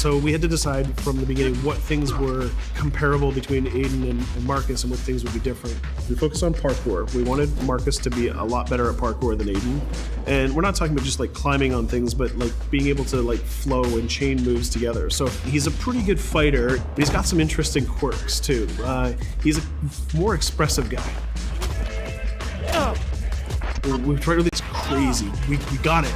So we had to decide from the beginning what things were comparable between Aiden and Marcus and what things would be different. We focused on parkour. We wanted Marcus to be a lot better at parkour than Aiden. And we're not talking about just like climbing on things, but like being able to like flow and chain moves together. So he's a pretty good fighter, but he's got some interesting quirks too. He's a more expressive guy. We've tried really crazy. We got it.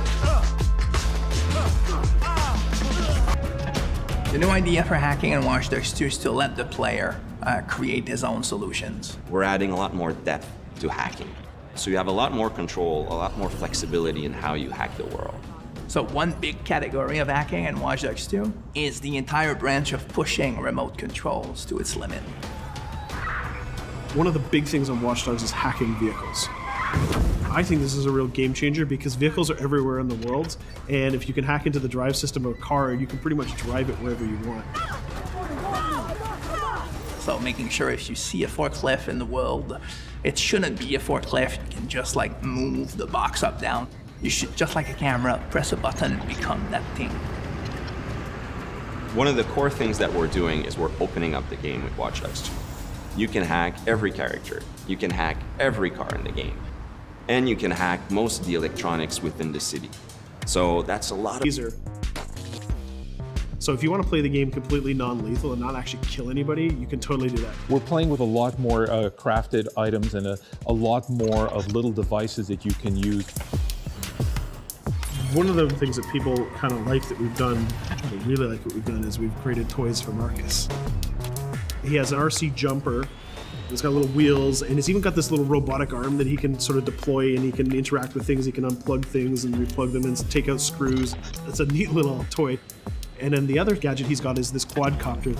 The new idea for hacking in Watch Dogs 2 is to let the player create his own solutions. We're adding a lot more depth to hacking. So you have a lot more control, a lot more flexibility in how you hack the world. So one big category of hacking in Watch Dogs 2 is the entire branch of pushing remote controls to its limit. One of the big things on Watch Dogs is hacking vehicles. I think this is a real game changer because vehicles are everywhere in the world, and if you can hack into the drive system of a car, you can pretty much drive it wherever you want. So making sure if you see a forklift in the world, it shouldn't be a forklift. You can just like move the box up, down. You should, just like a camera, press a button and become that thing. One of the core things that we're doing is we're opening up the game with Watch Dogs 2. You can hack every character. You can hack every car in the game. And you can hack most of the electronics within the city. So that's a lot of... So if you want to play the game completely non-lethal and not actually kill anybody, you can totally do that. We're playing with a lot more crafted items and a lot more of little devices that you can use. One of the things that people kind of like that we've done, they really like what we've done, is we've created toys for Marcus. He has an RC jumper. It's got little wheels, and it's even got this little robotic arm that he can sort of deploy, and he can interact with things. He can unplug things and replug them and take out screws. It's a neat little toy. And then the other gadget he's got is this quadcopter.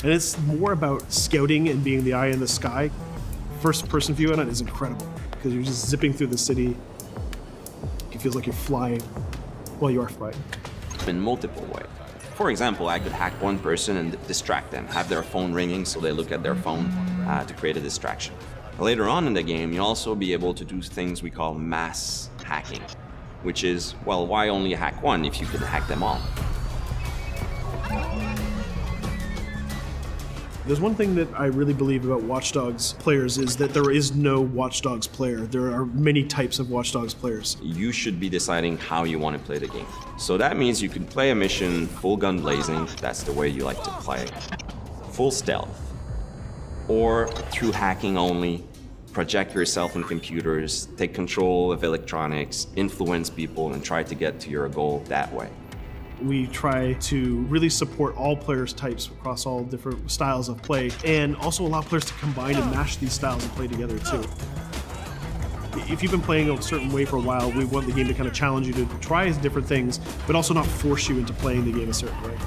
And it's more about scouting and being the eye in the sky. First person view on it is incredible because you're just zipping through the city. It feels like you're flying. Well, you are flying. In multiple ways. For example, I could hack one person and distract them, have their phone ringing so they look at their phone to create a distraction. Later on in the game, you'll also be able to do things we call mass hacking, which is, well, why only hack one if you can hack them all? There's one thing that I really believe about Watch Dogs players is that there is no Watch Dogs player. There are many types of Watch Dogs players. You should be deciding how you want to play the game. So that means you can play a mission full gun blazing, that's the way you like to play, full stealth, or through hacking only, project yourself in computers, take control of electronics, influence people, and try to get to your goal that way. We try to really support all players' types across all different styles of play, and also allow players to combine and mash these styles and play together too. If you've been playing a certain way for a while, we want the game to kind of challenge you to try different things, but also not force you into playing the game a certain way.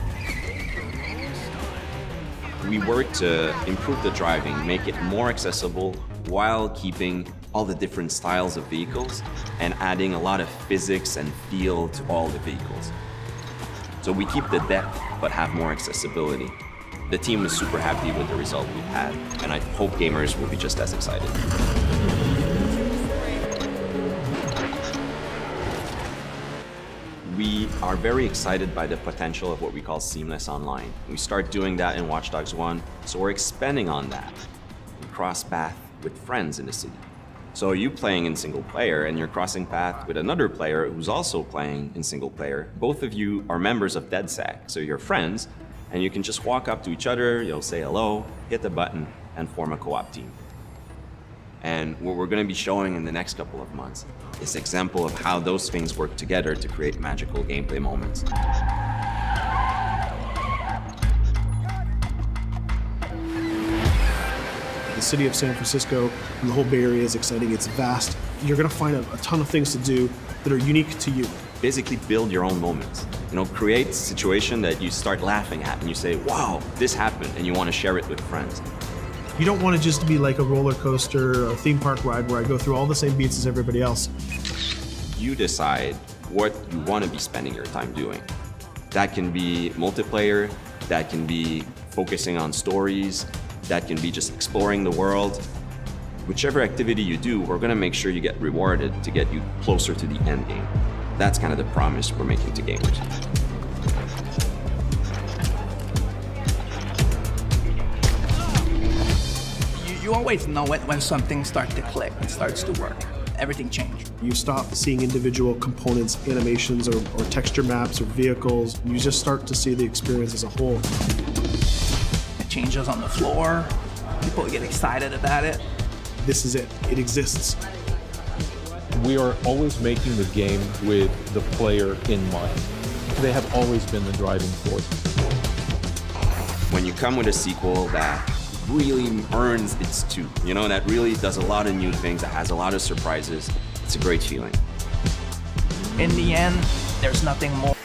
We work to improve the driving, make it more accessible while keeping all the different styles of vehicles and adding a lot of physics and feel to all the vehicles. So we keep the depth, but have more accessibility. The team is super happy with the result we've had, and I hope gamers will be just as excited. We are very excited by the potential of what we call seamless online. We start doing that in Watch Dogs 1, so we're expanding on that. We cross path with friends in the city. So you playing in single player and you're crossing path with another player who's also playing in single player. Both of you are members of DedSec, so you're friends, and you can just walk up to each other, you'll say hello, hit the button, and form a co-op team. And what we're going to be showing in the next couple of months is an example of how those things work together to create magical gameplay moments. The city of San Francisco and the whole Bay Area is exciting. It's vast. You're going to find a ton of things to do that are unique to you. Basically build your own moments. Create a situation that you start laughing at and you say, wow, this happened, and you want to share it with friends. You don't want to just be like a roller coaster or a theme park ride where I go through all the same beats as everybody else. You decide what you want to be spending your time doing. That can be multiplayer, that can be focusing on stories, that can be just exploring the world. Whichever activity you do, we're going to make sure you get rewarded to get you closer to the end game. That's kind of the promise we're making to gamers. You always know it when something starts to click, it starts to work. Everything changed. You stop seeing individual components, animations, or texture maps, or vehicles. You just start to see the experience as a whole. It changes on the floor. People get excited about it. This is it. It exists. We are always making the game with the player in mind. They have always been the driving force. When you come with a sequel that really earns its due, you know, that really does a lot of new things, that has a lot of surprises, it's a great feeling. In the end, there's nothing more